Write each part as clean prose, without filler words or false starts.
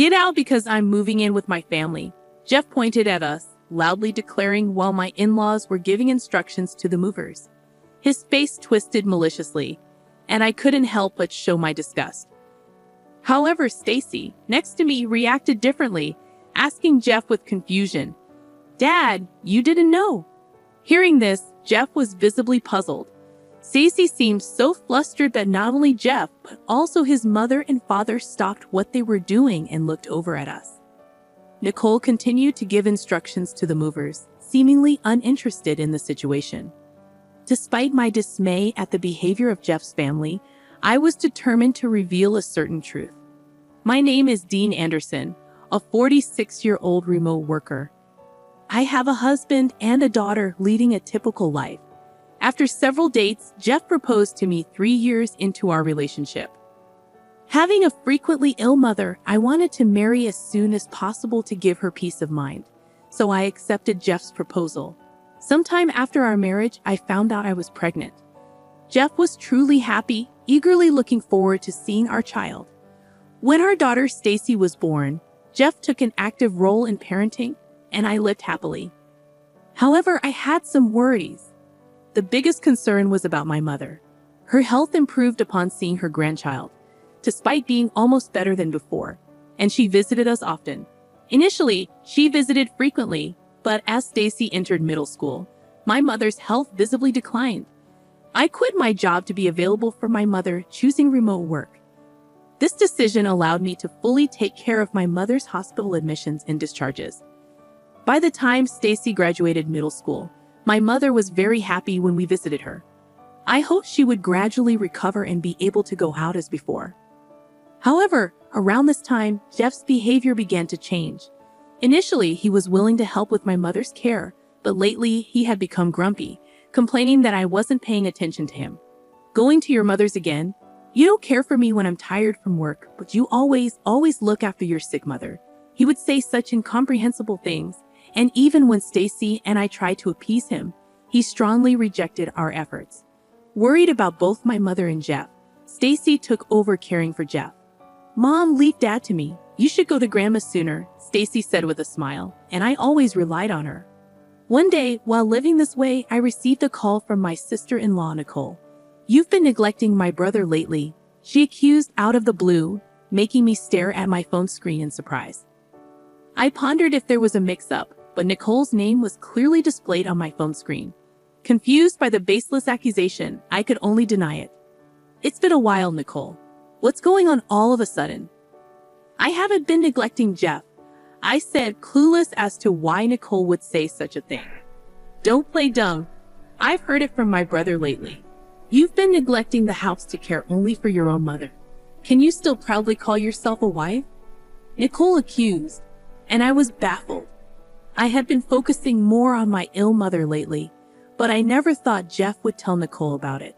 Get out because I'm moving in with my family. Jeff pointed at us, loudly declaring while my in-laws were giving instructions to the movers. His face twisted maliciously, and I couldn't help but show my disgust. However, Stacy, next to me, reacted differently, asking Jeff with confusion, "Dad, you didn't know?" Hearing this, Jeff was visibly puzzled. Stacy seemed so flustered that not only Jeff, but also his mother and father stopped what they were doing and looked over at us. Nicole continued to give instructions to the movers, seemingly uninterested in the situation. Despite my dismay at the behavior of Jeff's family, I was determined to reveal a certain truth. My name is Dean Anderson, a 46-year-old remote worker. I have a husband and a daughter leading a typical life. After several dates, Jeff proposed to me 3 years into our relationship. Having a frequently ill mother, I wanted to marry as soon as possible to give her peace of mind, so I accepted Jeff's proposal. Sometime after our marriage, I found out I was pregnant. Jeff was truly happy, eagerly looking forward to seeing our child. When our daughter Stacy was born, Jeff took an active role in parenting, and I lived happily. However, I had some worries. The biggest concern was about my mother. Her health improved upon seeing her grandchild, despite being almost better than before, and she visited us often. Initially, she visited frequently, but as Stacy entered middle school, my mother's health visibly declined. I quit my job to be available for my mother, choosing remote work. This decision allowed me to fully take care of my mother's hospital admissions and discharges. By the time Stacy graduated middle school, my mother was very happy when we visited her. I hoped she would gradually recover and be able to go out as before. However, around this time, Jeff's behavior began to change. Initially, he was willing to help with my mother's care, but lately he had become grumpy, complaining that I wasn't paying attention to him. "Going to your mother's again? You don't care for me when I'm tired from work, but you always look after your sick mother." He would say such incomprehensible things, and even when Stacy and I tried to appease him, he strongly rejected our efforts. Worried about both my mother and Jeff, Stacy took over caring for Jeff. "Mom, leave Dad to me. You should go to Grandma sooner," Stacy said with a smile, and I always relied on her. One day, while living this way, I received a call from my sister-in-law, Nicole. "You've been neglecting my brother lately," she accused out of the blue, making me stare at my phone screen in surprise. I pondered if there was a mix-up, but Nicole's name was clearly displayed on my phone screen. Confused by the baseless accusation, I could only deny it. "It's been a while, Nicole. What's going on all of a sudden?" "I haven't been neglecting Jeff," I said, clueless as to why Nicole would say such a thing. "Don't play dumb. I've heard it from my brother lately. You've been neglecting the house to care only for your own mother. Can you still proudly call yourself a wife?" Nicole accused, and I was baffled. I had been focusing more on my ill mother lately, but I never thought Jeff would tell Nicole about it.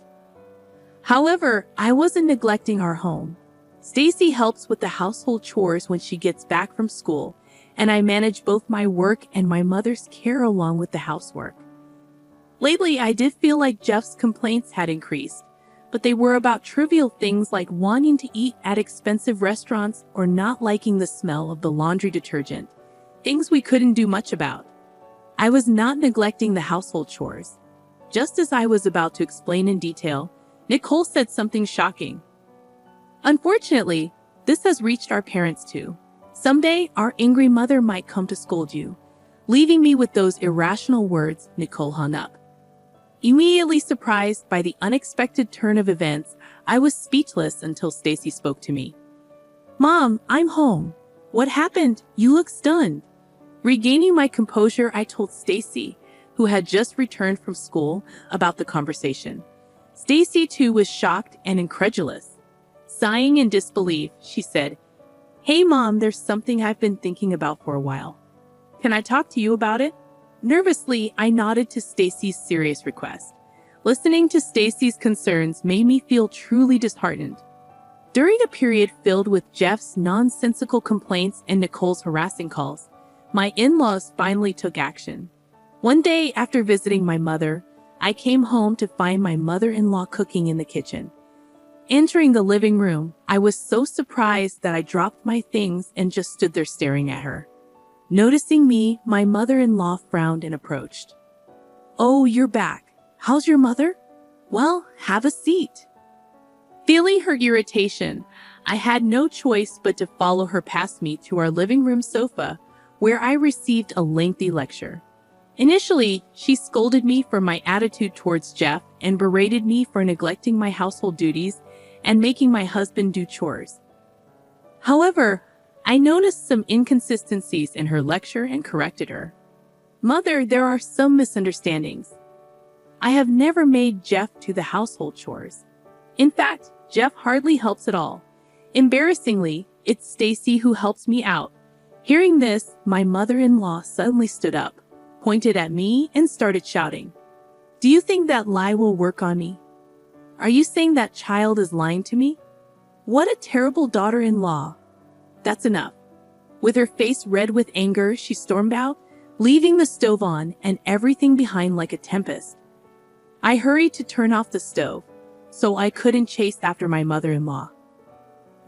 However, I wasn't neglecting our home. Stacy helps with the household chores when she gets back from school, and I manage both my work and my mother's care along with the housework. Lately, I did feel like Jeff's complaints had increased, but they were about trivial things like wanting to eat at expensive restaurants or not liking the smell of the laundry detergent. Things we couldn't do much about. I was not neglecting the household chores. Just as I was about to explain in detail, Nicole said something shocking. "Unfortunately, this has reached our parents too. Someday, our angry mother might come to scold you." Leaving me with those irrational words, Nicole hung up. Immediately surprised by the unexpected turn of events, I was speechless until Stacy spoke to me. "Mom, I'm home. What happened? You look stunned." Regaining my composure, I told Stacy, who had just returned from school, about the conversation. Stacy, too, was shocked and incredulous. Sighing in disbelief, she said, "Hey, Mom, there's something I've been thinking about for a while. Can I talk to you about it?" Nervously, I nodded to Stacy's serious request. Listening to Stacy's concerns made me feel truly disheartened. During a period filled with Jeff's nonsensical complaints and Nicole's harassing calls, my in-laws finally took action. One day after visiting my mother, I came home to find my mother-in-law cooking in the kitchen. Entering the living room, I was so surprised that I dropped my things and just stood there staring at her. Noticing me, my mother-in-law frowned and approached. "Oh, you're back. How's your mother?" "Well, have a seat." Feeling her irritation, I had no choice but to follow her past me to our living room sofa, where I received a lengthy lecture. Initially, she scolded me for my attitude towards Jeff and berated me for neglecting my household duties and making my husband do chores. However, I noticed some inconsistencies in her lecture and corrected her. "Mother, there are some misunderstandings. I have never made Jeff do the household chores. In fact, Jeff hardly helps at all. Embarrassingly, it's Stacy who helps me out." Hearing this, my mother-in-law suddenly stood up, pointed at me, and started shouting. "Do you think that lie will work on me? Are you saying that child is lying to me? What a terrible daughter-in-law. That's enough." With her face red with anger, she stormed out, leaving the stove on and everything behind like a tempest. I hurried to turn off the stove, so I couldn't chase after my mother-in-law.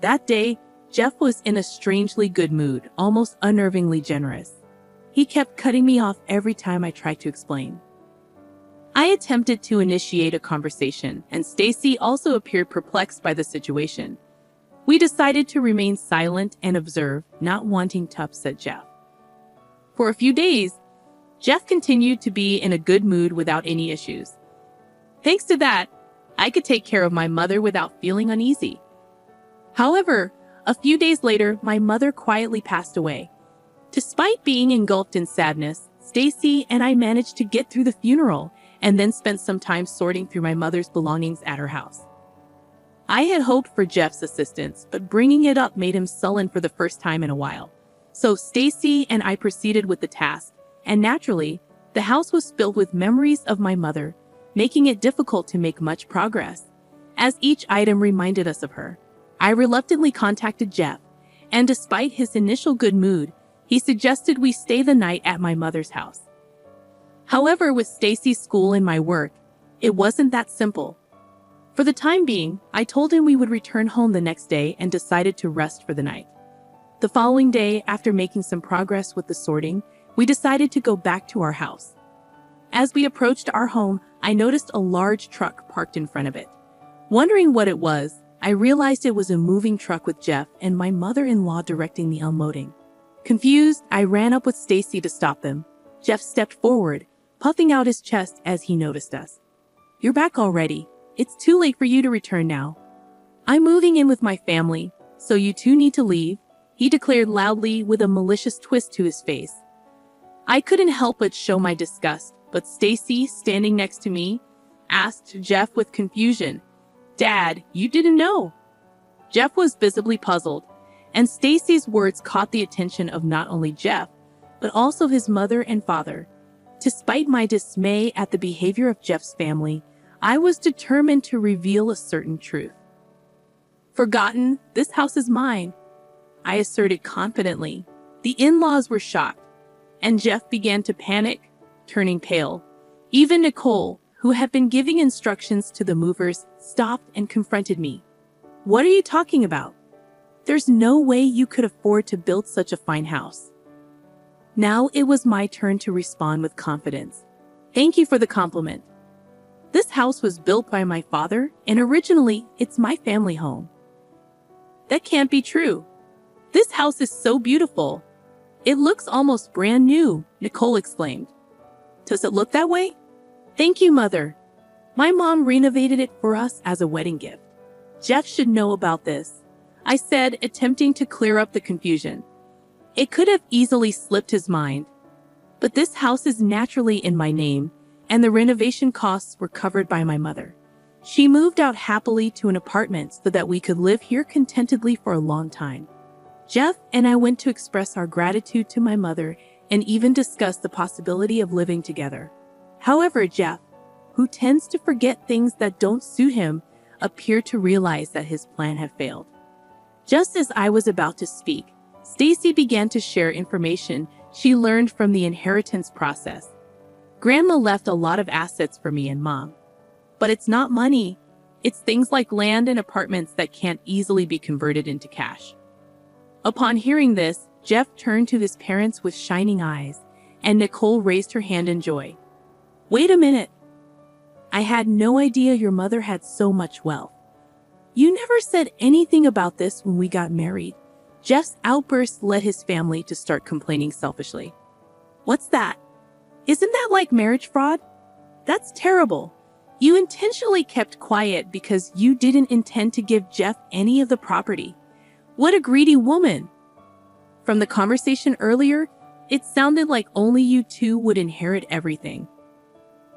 That day, Jeff was in a strangely good mood, almost unnervingly generous. He kept cutting me off every time I tried to explain. I attempted to initiate a conversation, and Stacy also appeared perplexed by the situation. We decided to remain silent and observe, not wanting to upset Jeff. For a few days, Jeff continued to be in a good mood without any issues. Thanks to that, I could take care of my mother without feeling uneasy. However, a few days later, my mother quietly passed away. Despite being engulfed in sadness, Stacy and I managed to get through the funeral and then spent some time sorting through my mother's belongings at her house. I had hoped for Jeff's assistance, but bringing it up made him sullen for the first time in a while. So Stacy and I proceeded with the task, and naturally, the house was filled with memories of my mother, making it difficult to make much progress, as each item reminded us of her. I reluctantly contacted Jeff, and despite his initial good mood, he suggested we stay the night at my mother's house. However, with Stacy's school and my work, it wasn't that simple. For the time being, I told him we would return home the next day and decided to rest for the night. The following day, after making some progress with the sorting, we decided to go back to our house. As we approached our home, I noticed a large truck parked in front of it. Wondering what it was, I realized it was a moving truck with Jeff and my mother-in-law directing the unloading. Confused, I ran up with Stacy to stop them. Jeff stepped forward, puffing out his chest as he noticed us. "You're back already. It's too late for you to return now. I'm moving in with my family, so you two need to leave," he declared loudly with a malicious twist to his face. I couldn't help but show my disgust, but Stacy, standing next to me, asked Jeff with confusion, "Dad, you didn't know?" Jeff was visibly puzzled, and Stacy's words caught the attention of not only Jeff, but also his mother and father. Despite my dismay at the behavior of Jeff's family, I was determined to reveal a certain truth. "Forgotten, this house is mine," I asserted confidently. The in-laws were shocked, and Jeff began to panic, turning pale. Even Nicole, who had been giving instructions to the movers, stopped and confronted me. "What are you talking about? There's no way you could afford to build such a fine house." Now it was my turn to respond with confidence. "Thank you for the compliment. This house was built by my father, and originally it's my family home." "That can't be true. This house is so beautiful. It looks almost brand new," Nicole exclaimed. "Does it look that way?" "Thank you, Mother. My mom renovated it for us as a wedding gift. Jeff should know about this," I said, attempting to clear up the confusion. It could have easily slipped his mind. But this house is naturally in my name, and the renovation costs were covered by my mother. She moved out happily to an apartment so that we could live here contentedly for a long time. Jeff and I went to express our gratitude to my mother and even discuss the possibility of living together. However, Jeff, who tends to forget things that don't suit him, appeared to realize that his plan had failed. Just as I was about to speak, Stacy began to share information she learned from the inheritance process. "Grandma left a lot of assets for me and Mom. But it's not money. It's things like land and apartments that can't easily be converted into cash. Upon hearing this, Jeff turned to his parents with shining eyes, and Nicole raised her hand in joy. Wait a minute. I had no idea your mother had so much wealth. You never said anything about this when we got married. Jeff's outburst led his family to start complaining selfishly. What's that? Isn't that like marriage fraud? That's terrible. You intentionally kept quiet because you didn't intend to give Jeff any of the property. What a greedy woman. From the conversation earlier, it sounded like only you two would inherit everything.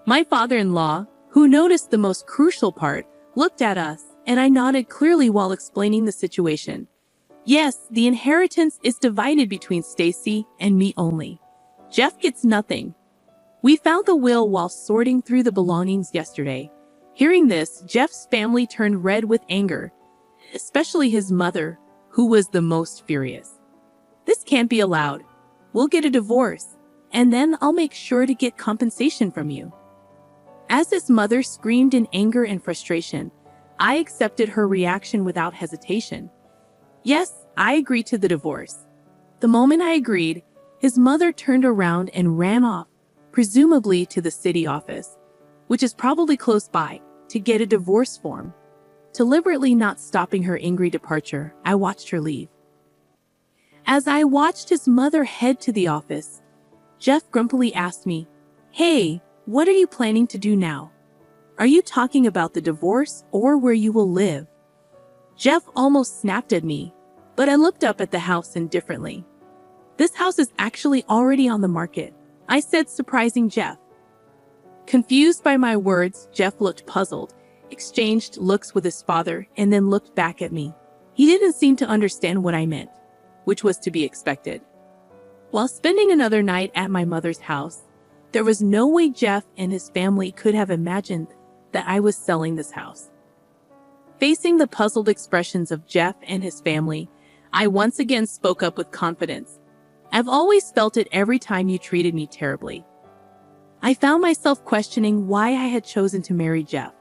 My father-in-law, who noticed the most crucial part, looked at us, and I nodded clearly while explaining the situation. Yes, the inheritance is divided between Stacy and me only. Jeff gets nothing. We found the will while sorting through the belongings yesterday. Hearing this, Jeff's family turned red with anger, especially his mother, who was the most furious. This can't be allowed. We'll get a divorce, and then I'll make sure to get compensation from you. As his mother screamed in anger and frustration, I accepted her reaction without hesitation. Yes, I agreed to the divorce. The moment I agreed, his mother turned around and ran off, presumably to the city office, which is probably close by, to get a divorce form. Deliberately not stopping her angry departure, I watched her leave. As I watched his mother head to the office, Jeff grumpily asked me, "Hey, what are you planning to do now? Are you talking about the divorce or where you will live?" Jeff almost snapped at me, but I looked up at the house indifferently. "This house is actually already on the market," I said, surprising Jeff. Confused by my words, Jeff looked puzzled, exchanged looks with his father, and then looked back at me. He didn't seem to understand what I meant, which was to be expected. While spending another night at my mother's house, there was no way Jeff and his family could have imagined that I was selling this house. Facing the puzzled expressions of Jeff and his family, I once again spoke up with confidence. "I've always felt it every time you treated me terribly." I found myself questioning why I had chosen to marry Jeff.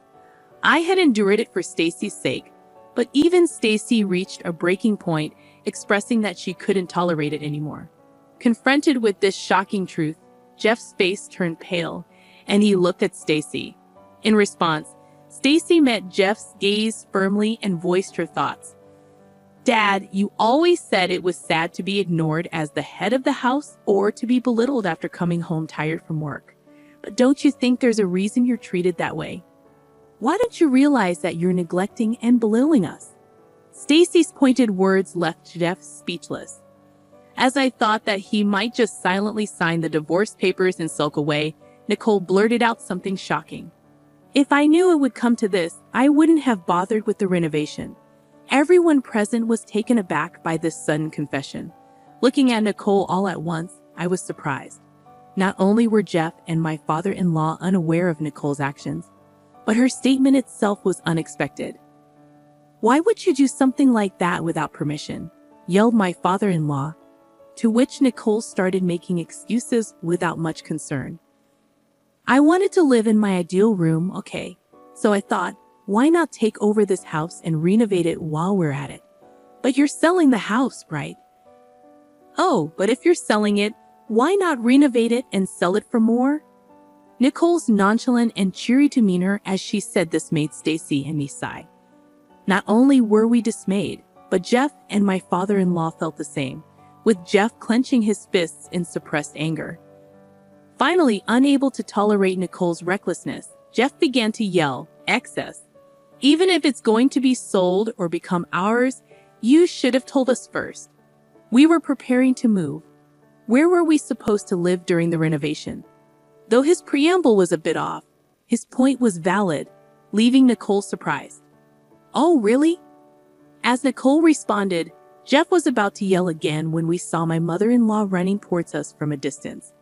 I had endured it for Stacy's sake, but even Stacy reached a breaking point, expressing that she couldn't tolerate it anymore. Confronted with this shocking truth, Jeff's face turned pale, and he looked at Stacy. In response, Stacy met Jeff's gaze firmly and voiced her thoughts. "Dad, you always said it was sad to be ignored as the head of the house or to be belittled after coming home tired from work. But don't you think there's a reason you're treated that way? Why don't you realize that you're neglecting and belittling us?" Stacy's pointed words left Jeff speechless. As I thought that he might just silently sign the divorce papers and sulk away, Nicole blurted out something shocking. "If I knew it would come to this, I wouldn't have bothered with the renovation." Everyone present was taken aback by this sudden confession. Looking at Nicole all at once, I was surprised. Not only were Jeff and my father-in-law unaware of Nicole's actions, but her statement itself was unexpected. "Why would you do something like that without permission?" yelled my father-in-law, to which Nicole started making excuses without much concern. "I wanted to live in my ideal room, okay, so I thought, why not take over this house and renovate it while we're at it? But you're selling the house, right?" "Oh, but if you're selling it, why not renovate it and sell it for more?" Nicole's nonchalant and cheery demeanor as she said this made Stacy and me sigh. Not only were we dismayed, but Jeff and my father-in-law felt the same, with Jeff clenching his fists in suppressed anger. Finally, unable to tolerate Nicole's recklessness, Jeff began to yell, "Excess! Even if it's going to be sold or become ours, you should have told us first. We were preparing to move. Where were we supposed to live during the renovation?" Though his preamble was a bit off, his point was valid, leaving Nicole surprised. "Oh, really?" As Nicole responded, Jeff was about to yell again when we saw my mother-in-law running towards us from a distance.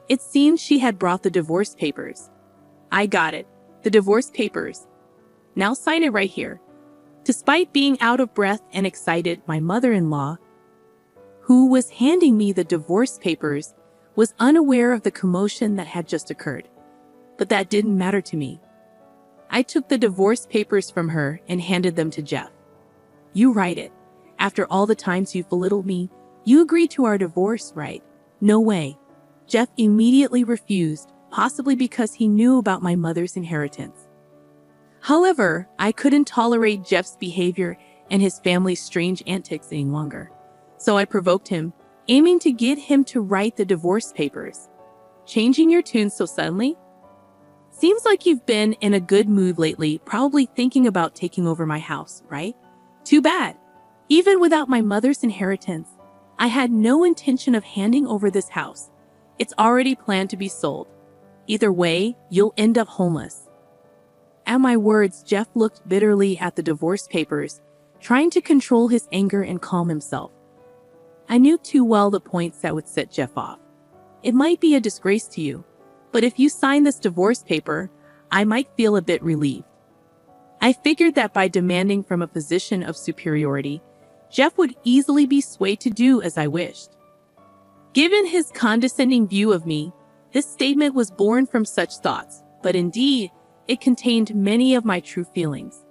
It seemed she had brought the divorce papers. "I got it. The divorce papers. Now sign it right here." Despite being out of breath and excited, my mother-in-law, who was handing me the divorce papers, was unaware of the commotion that had just occurred. But that didn't matter to me. I took the divorce papers from her and handed them to Jeff. "You write it. After all the times you've belittled me, you agreed to our divorce, right?" "No way." Jeff immediately refused, possibly because he knew about my mother's inheritance. However, I couldn't tolerate Jeff's behavior and his family's strange antics any longer. So I provoked him, aiming to get him to write the divorce papers. "Changing your tune so suddenly? Seems like you've been in a good mood lately, probably thinking about taking over my house, right? Too bad. Even without my mother's inheritance, I had no intention of handing over this house. It's already planned to be sold. Either way, you'll end up homeless." At my words, Jeff looked bitterly at the divorce papers, trying to control his anger and calm himself. I knew too well the points that would set Jeff off. "It might be a disgrace to you, but if you sign this divorce paper, I might feel a bit relieved." I figured that by demanding from a position of superiority, Jeff would easily be swayed to do as I wished. Given his condescending view of me, this statement was born from such thoughts, but indeed, it contained many of my true feelings.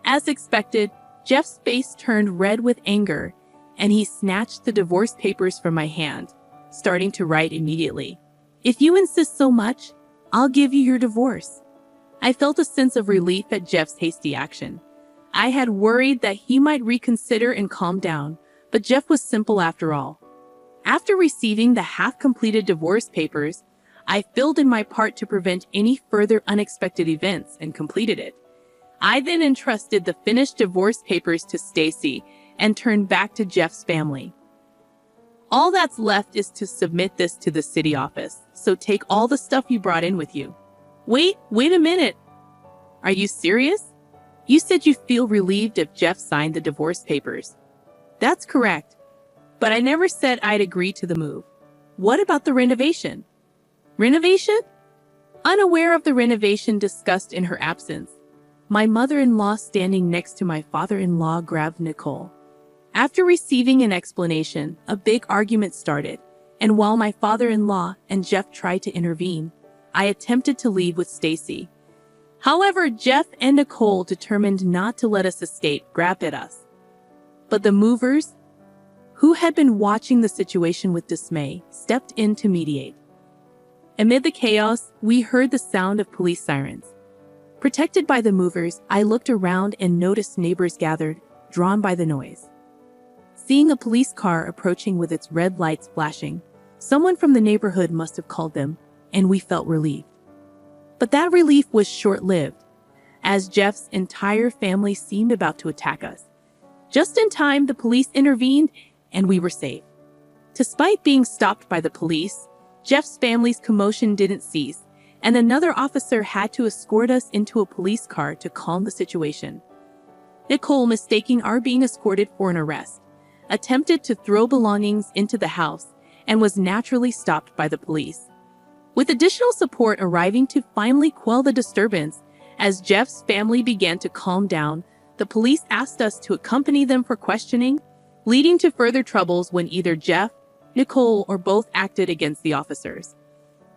As expected, Jeff's face turned red with anger, and he snatched the divorce papers from my hand, starting to write immediately. "If you insist so much, I'll give you your divorce." I felt a sense of relief at Jeff's hasty action. I had worried that he might reconsider and calm down, but Jeff was simple after all. After receiving the half-completed divorce papers, I filled in my part to prevent any further unexpected events and completed it. I then entrusted the finished divorce papers to Stacy and turned back to Jeff's family. "All that's left is to submit this to the city office, so take all the stuff you brought in with you." Wait a minute. Are you serious? You said you feel relieved if Jeff signed the divorce papers. That's correct, but I never said I'd agree to the move. What about the renovation? Renovation? Unaware of the renovation discussed in her absence, my mother-in-law standing next to my father-in-law grabbed Nicole. After receiving an explanation, a big argument started, and while my father-in-law and Jeff tried to intervene, I attempted to leave with Stacy. However, Jeff and Nicole, determined not to let us escape, grabbed at us. But the movers, who had been watching the situation with dismay, stepped in to mediate. Amid the chaos, we heard the sound of police sirens. Protected by the movers, I looked around and noticed neighbors gathered, drawn by the noise. Seeing a police car approaching with its red lights flashing, someone from the neighborhood must have called them, and we felt relieved. But that relief was short-lived, as Jeff's entire family seemed about to attack us. Just in time, the police intervened, and we were safe. Despite being stopped by the police, Jeff's family's commotion didn't cease, and another officer had to escort us into a police car to calm the situation. Nicole, mistaking our being escorted for an arrest, attempted to throw belongings into the house and was naturally stopped by the police. With additional support arriving to finally quell the disturbance, as Jeff's family began to calm down, the police asked us to accompany them for questioning, leading to further troubles when either Jeff, Nicole, or both acted against the officers.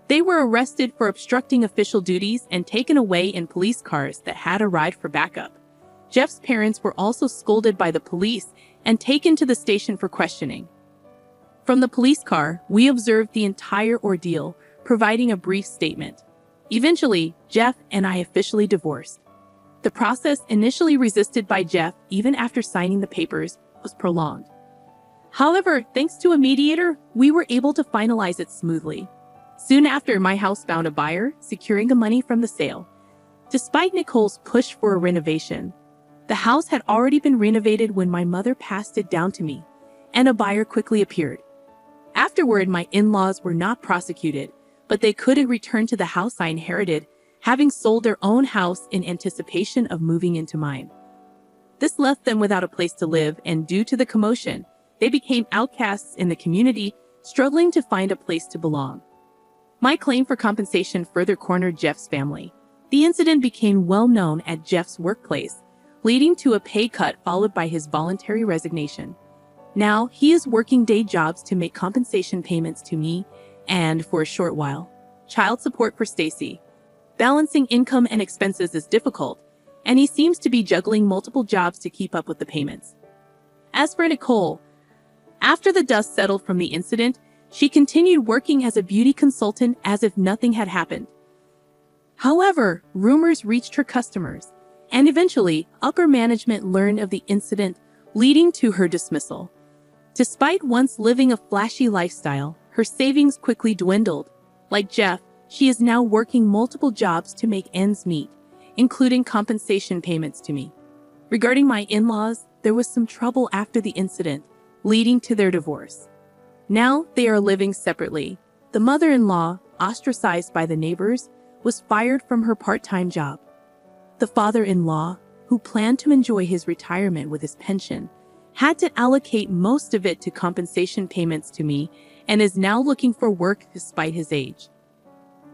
They were arrested for obstructing official duties and taken away in police cars that had arrived for backup. Jeff's parents were also scolded by the police and taken to the station for questioning. From the police car, we observed the entire ordeal, providing a brief statement. Eventually, Jeff and I officially divorced. The process, initially resisted by Jeff even after signing the papers, was prolonged. However, thanks to a mediator, we were able to finalize it smoothly. Soon after, my house found a buyer, securing the money from the sale. Despite Nicole's push for a renovation, the house had already been renovated when my mother passed it down to me, and a buyer quickly appeared. Afterward, my in-laws were not prosecuted, but they couldn't return to the house I inherited, having sold their own house in anticipation of moving into mine. This left them without a place to live, and due to the commotion, they became outcasts in the community, struggling to find a place to belong. My claim for compensation further cornered Jeff's family. The incident became well known at Jeff's workplace, leading to a pay cut followed by his voluntary resignation. Now, he is working day jobs to make compensation payments to me and, for a short while, child support for Stacy. Balancing income and expenses is difficult, and he seems to be juggling multiple jobs to keep up with the payments. As for Nicole, after the dust settled from the incident, she continued working as a beauty consultant as if nothing had happened. However, rumors reached her customers, and eventually, upper management learned of the incident, leading to her dismissal. Despite once living a flashy lifestyle, her savings quickly dwindled. Like Jeff, she is now working multiple jobs to make ends meet, including compensation payments to me. Regarding my in-laws, there was some trouble after the incident, leading to their divorce. Now they are living separately. The mother-in-law, ostracized by the neighbors, was fired from her part-time job. The father-in-law, who planned to enjoy his retirement with his pension, had to allocate most of it to compensation payments to me and is now looking for work despite his age.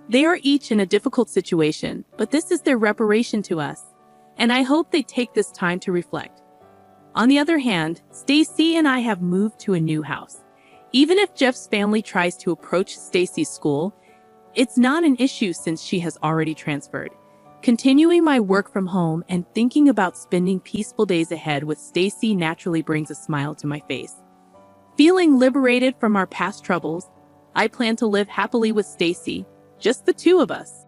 They are each in a difficult situation, but this is their reparation to us, and I hope they take this time to reflect. On the other hand, Stacy and I have moved to a new house. Even if Jeff's family tries to approach Stacy's school, it's not an issue since she has already transferred. Continuing my work from home and thinking about spending peaceful days ahead with Stacy naturally brings a smile to my face. Feeling liberated from our past troubles, I plan to live happily with Stacy, just the two of us.